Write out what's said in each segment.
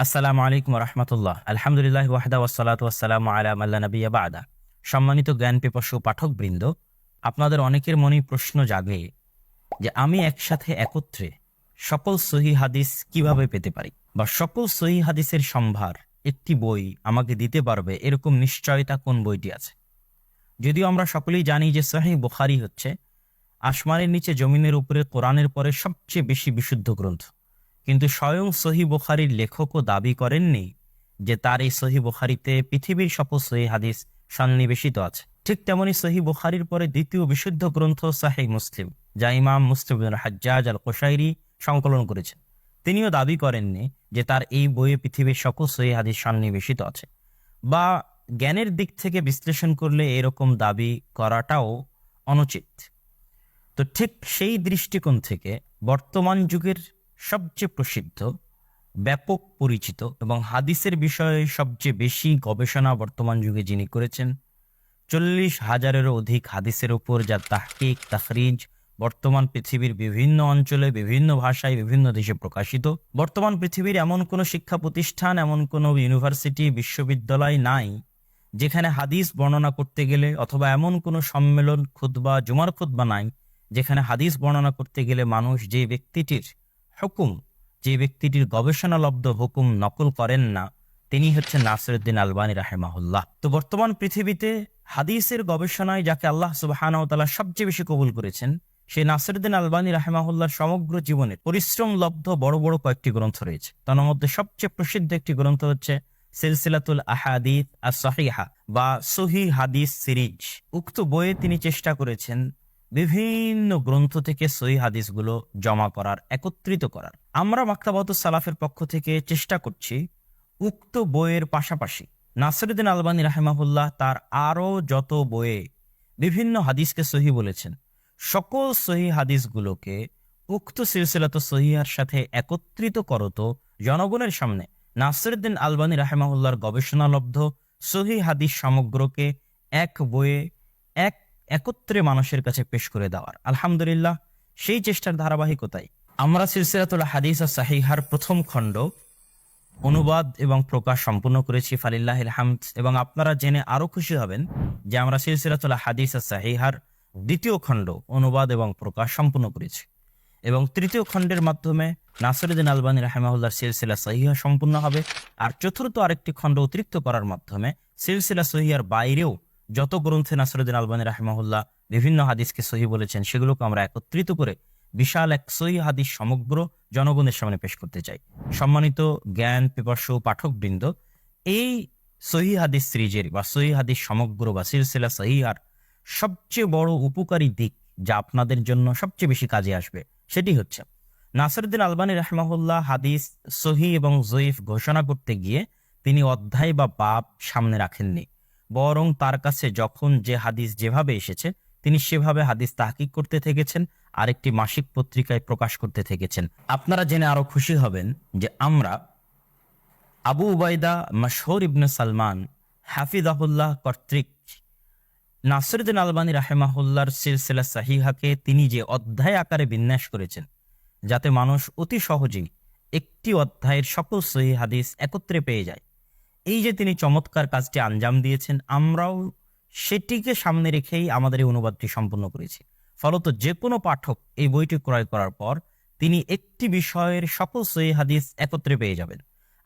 আসসালামু আলাইকুম রহমতুল্লাহ। আলহামদুলিল্লাহ ওয়াহদা ওয়াসসালাতু ওয়াসসালামু আলা মাল্লা নাবিয়্যা বা'দা। সম্মানিত জ্ঞান পিপাসু পাঠকবৃন্দ, আপনাদের অনেকের মনেই প্রশ্ন জাগে যে আমি একসাথে একত্রে সকল সহিহ হাদিস কিভাবে পেতে পারি, বা সকল সহিহ হাদিসের সম্ভার একটি বই আমাকে দিতে পারবে এরকম নিশ্চয়তা কোন বইটি আছে। যদিও আমরা সকলেই জানি যে সহিহ বুখারী হচ্ছে আসমানের নিচে জমিনের উপরে কোরআনের পরে সবচেয়ে বেশি বিশুদ্ধ গ্রন্থ, কিন্তু স্বয়ং সহিহ বুখারীর লেখকও দাবি করেননি যে তার এই সহিহ বুখারীতে পৃথিবীর সকল সহিহ হাদিস সন্নিবেশিত আছে। ঠিক তেমনি সহিহ বুখারীর পরে দ্বিতীয় বিশুদ্ধ গ্রন্থ সহিহ মুসলিম, যা ইমাম মুসলিম ইবনে হাজ্জাজ আল কুশাইরি সংকলন করেছেন, তিনিও দাবি করেননি যে তার এই বইয়ে পৃথিবীর সকল সহিহ হাদিস সন্নিবেশিত আছে। বা জ্ঞানের দিক থেকে বিশ্লেষণ করলে এরকম দাবি করাটাও অনুচিত। তো ঠিক সেই দৃষ্টিকোণ থেকে বর্তমান যুগের সবচেয়ে প্রসিদ্ধ, ব্যাপক পরিচিত এবং হাদিসের বিষয়ে সবচেয়ে বেশি গবেষণা বর্তমান যুগে যিনি করেছেন, 40,000-এরও অধিক হাদিসের উপর যার তাহকিক তাখরিজ বর্তমান পৃথিবীর বিভিন্ন অঞ্চলে, বিভিন্ন ভাষায়, বিভিন্ন দেশে প্রকাশিত, বর্তমান পৃথিবীর এমন কোনো শিক্ষা প্রতিষ্ঠান, এমন কোনো ইউনিভার্সিটি, বিশ্ববিদ্যালয় নাই যেখানে হাদিস বর্ণনা করতে গেলে, অথবা এমন কোনো সম্মেলন, খুতবা, জুমার খুতবা নাই যেখানে হাদিস বর্ণনা করতে গেলে মানুষ যে ব্যক্তিটির হুকুম, যে ব্যক্তিটির গবেষণালব্ধ হুকুম নকল করেন না, তিনি হচ্ছেন নাসিরউদ্দিন আলবানী রাহিমাহুল্লাহ। তো বর্তমান পৃথিবীতে হাদিসের গবেষণায় যাকে আল্লাহ সুবহানাহু ওয়া তাআলা সবচেয়ে বেশি কবুল করেছেন, সেই নাসিরউদ্দিন আলবানী রাহিমাহুল্লাহর সমগ্র জীবনের পরিশ্রম লব্ধ বড় বড় কয়েকটি গ্রন্থ রয়েছে। তার মধ্যে সবচেয়ে প্রসিদ্ধ একটি গ্রন্থ হচ্ছে সিলসিলাতুল আহাদিস আস-সহিহা বা সহিহ হাদিস সিরিজ। উক্ত বইয়ে তিনি চেষ্টা করেছেন বিভিন্ন গ্রন্থ থেকে সহিহ হাদিসগুলো জমা করার, একত্রিত করার। আমরা মাকতাবাতুস সালাফের পক্ষ থেকে চেষ্টা করছি উক্ত বইয়ের পাশাপাশি নাসিরউদ্দিন আলবানী রাহিমাহুল্লাহ তার আরও যত বইয়ে বিভিন্ন হাদিসকে সহিহ বলেছেন, সকল সহিহ হাদিসগুলোকে উক্ত সিলসিলাতুস সহিহার সাথে একত্রিত করত জনগণের সামনে নাসিরউদ্দিন আলবানী রাহিমাহুল্লাহর গবেষণালব্ধ সহিহ হাদিস সমগ্রকে এক বইয়ে একত্রে মানুষের কাছে পেশ করে দেওয়ার। আলহামদুলিল্লাহ, সেই চেষ্টার ধারাবাহিকতায় আমরা সিলসিলাতুল হাদিস আস-সহিহার প্রথম খণ্ড অনুবাদ এবং প্রকাশ সম্পূর্ণ করেছি, ফালিল্লাহিল হামদ। এবং আপনারা জেনে আরো খুশি হবেন যে আমরা সিলসিলাতুল হাদিস আস-সহিহার দ্বিতীয় খণ্ড অনুবাদ এবং প্রকাশ সম্পূর্ণ করেছি, এবং তৃতীয় খণ্ডের মাধ্যমে নাসিরউদ্দিন আলবানী রাহিমাহুল্লাহর সিলসিলা সহিহা সম্পূর্ণ হবে। আর চতুর্থ আরেকটি খণ্ড অতিরিক্ত করার মাধ্যমে সিলসিলা সহিহার বাইরেও যত গ্রন্থে নাসিরউদ্দিন আলবানী রাহিমাহুল্লাহ বিভিন্ন হাদিসকে সহিহ বলেছেন, সেগুলোকে আমরা একত্রিত করে বিশাল এক সহিহ হাদিস সমগ্র জনগণের সামনে পেশ করতে চাই। সম্মানিত জ্ঞান পিপাসু পাঠকবৃন্দ, এই সহিহ হাদিস সিরিজের বা সহিহ হাদিস সমগ্র বা সিলসিলা সহিহার সবচেয়ে বড় উপকারী দিক, যা আপনাদের জন্য সবচেয়ে বেশি কাজে আসবে, সেটি হচ্ছে নাসিরউদ্দিন আলবানী রাহিমাহুল্লাহ হাদিস সহিহ এবং জয়ীফ ঘোষণা করতে গিয়ে তিনি অধ্যায় বা বাব সামনে রাখেননি, বরং তার কাছে যখন যে হাদিস যেভাবে এসেছে তিনি সেভাবে হাদিস তাহকিক করতে থেকেছেন, আরেকটি মাসিক পত্রিকায় প্রকাশ করতে থেকেছেন। আপনারা জেনে আরো খুশি হবেন যে আমরা আবু উবাইদা মাশহুর ইবনে সালমান হাফিজাহুল্লাহ কর্তৃক নাসিরউদ্দিন আলবানী রাহিমাহুল্লাহর সিলসিলা সহিহাকে তিনি যে অধ্যায় আকারে বিন্যাস করেছেন, যাতে মানুষ অতি সহজেই একটি অধ্যায়ের সকল সহিহ হাদিস একত্রে পেয়ে যায়, এই যে তিনি চমৎকার কাজটি আঞ্জাম দিয়েছেন, আমরাও সেটিকে সামনে রেখেই আমাদের এই অনুবাদটি সম্পূর্ণ করেছি। ফলত যে কোনো পাঠক এই বইটি ক্রয় করার পর তিনি একটি বিষয়ের সকল সহিহ হাদিস একত্রে পেয়ে যাবেন।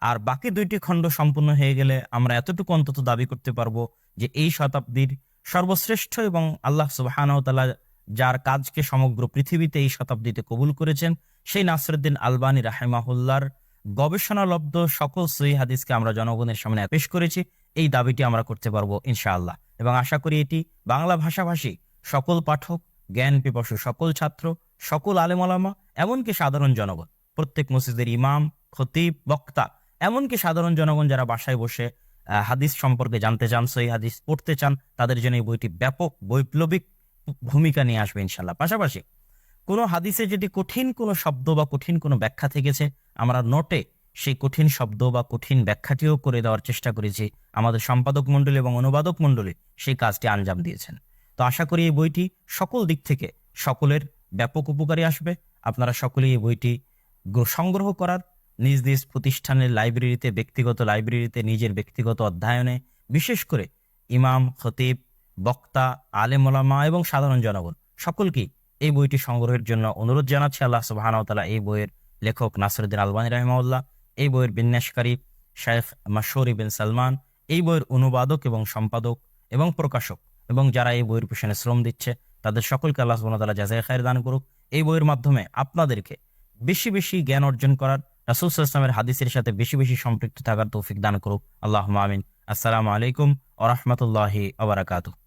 আর বাকি দুইটি খণ্ড সম্পূর্ণ হয়ে গেলে আমরা এতটুকু অন্তত দাবি করতে পারবো যে এই শতাব্দীর সর্বশ্রেষ্ঠ এবং আল্লাহ সুবহানাহু ওয়া তাআলা যার কাজকে সমগ্র পৃথিবীতে এই শতাব্দীতে কবুল করেছেন, সেই নাসিরউদ্দিন আলবানী রাহিমাহুল্লাহর গবেষণালব্ধ সকল সহিহ হাদিসকে আমরা জনগণের সামনে পেশ করেছি। এই দাবিটি আমরা করতে পারবো ইনশাআল্লাহ, এবং আশা করি এটি বাংলা ভাষাভাষী সকল পাঠক, জ্ঞান পিপাসু সকল ছাত্র, সকল আলেম ওলামা, এমনকি সাধারণ জনগণ, প্রত্যেক মসজিদের ইমাম, খতিব, বক্তা, এমনকি সাধারণ জনগণ যারা বাসায় বসে হাদিস সম্পর্কে জানতে চান, সহিহ হাদিস পড়তে চান, তাদের জন্য এই বইটি ব্যাপক বৈপ্লবিক ভূমিকা নিয়ে আসবে ইনশাআল্লাহ। পাশাপাশি কোনো হাদিসে যদি কঠিন কোনো শব্দ বা কঠিন কোনো ব্যাখ্যা থেকেছে, আমরা নোটে সেই কঠিন শব্দ বা কঠিন ব্যাখ্যাটিও করে দেওয়ার চেষ্টা করেছি। আমাদের সম্পাদক মণ্ডলী এবং অনুবাদক মণ্ডলী সেই কাজটি আঞ্জাম দিয়েছেন। তো আশা করি এই বইটি সকল দিক থেকে সকলের ব্যাপক উপকারী আসবে। আপনারা সকলেই এই বইটি সংগ্রহ করার, নিজ নিজ প্রতিষ্ঠানের লাইব্রেরিতে, ব্যক্তিগত লাইব্রেরিতে, নিজের ব্যক্তিগত অধ্যয়নে, বিশেষ করে ইমাম, খতিব, বক্তা, আলেম ওলামা এবং সাধারণ জনগণ সকলকেই এই বইটি সংগ্রহের জন্য অনুরোধ জানাচ্ছি। আল্লাহ সুবহানাহু ওয়া তাআলা এই বইয়ের লেখক নাসিরউদ্দিন আলবানী রাহিমাহুল্লাহ, এই বইয়ের বিন্যাসকারী শাইখ মাশহুর ইবনে সালমান, এই বইয়ের অনুবাদক এবং সম্পাদক এবং প্রকাশক এবং যারা এই বইয়ের পিছনে শ্রম দিচ্ছে তাদের সকলকে আল্লাহ সুবহানাহু ওয়া তাআলা জাযায়ে খায়ের দান করুক। এই বইয়ের মাধ্যমে আপনাদেরকে বেশি বেশি জ্ঞান অর্জন করার, রাসূল সাল্লাল্লাহু আলাইহি ওয়াসাল্লামের হাদিসের সাথে বেশি বেশি সম্পৃক্ত থাকার তৌফিক দান করুক। আল্লাহুম্মা আমিন। আসসালামু আলাইকুম ওয়া রাহমাতুল্লাহি ওয়া বারাকাতুহু।